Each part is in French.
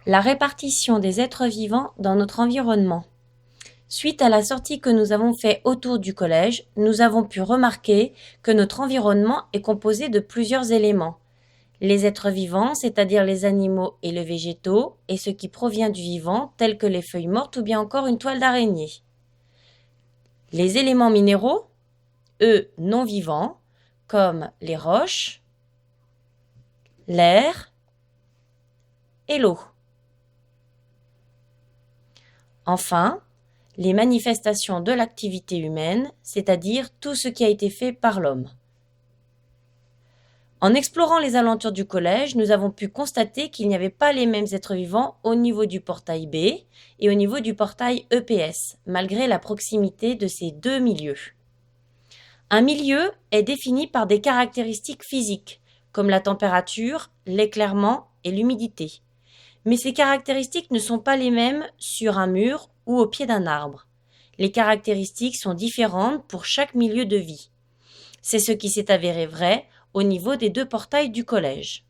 La répartition des êtres vivants dans notre environnement. Suite à la sortie que nous avons faite autour du collège, nous avons pu remarquer que notre environnement est composé de plusieurs éléments. Les êtres vivants, c'est-à-dire les animaux et les végétaux, et ce qui provient du vivant, tels que les feuilles mortes ou bien encore une toile d'araignée. Les éléments minéraux, eux non vivants, comme les roches, l'air et l'eau. Enfin, les manifestations de l'activité humaine, c'est-à-dire tout ce qui a été fait par l'homme. En explorant les alentours du collège, nous avons pu constater qu'il n'y avait pas les mêmes êtres vivants au niveau du portail B et au niveau du portail EPS, malgré la proximité de ces deux milieux. Un milieu est défini par des caractéristiques physiques, comme la température, l'éclairement et l'humidité. Mais ces caractéristiques ne sont pas les mêmes sur un mur ou au pied d'un arbre. Les caractéristiques sont différentes pour chaque milieu de vie. C'est ce qui s'est avéré vrai au niveau des deux portails du collège.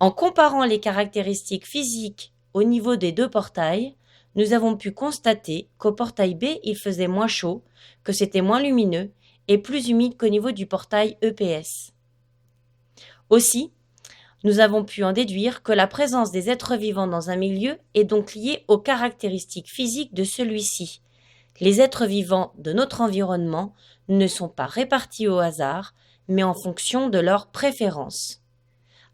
En comparant les caractéristiques physiques au niveau des deux portails, nous avons pu constater qu'au portail B, il faisait moins chaud, que c'était moins lumineux et plus humide qu'au niveau du portail EPS. Aussi, nous avons pu en déduire que la présence des êtres vivants dans un milieu est donc liée aux caractéristiques physiques de celui-ci. Les êtres vivants de notre environnement ne sont pas répartis au hasard, mais en fonction de leurs préférences.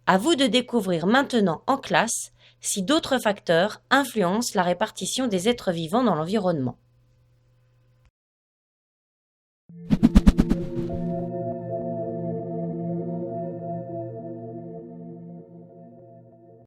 À vous de découvrir maintenant en classe si d'autres facteurs influencent la répartition des êtres vivants dans l'environnement.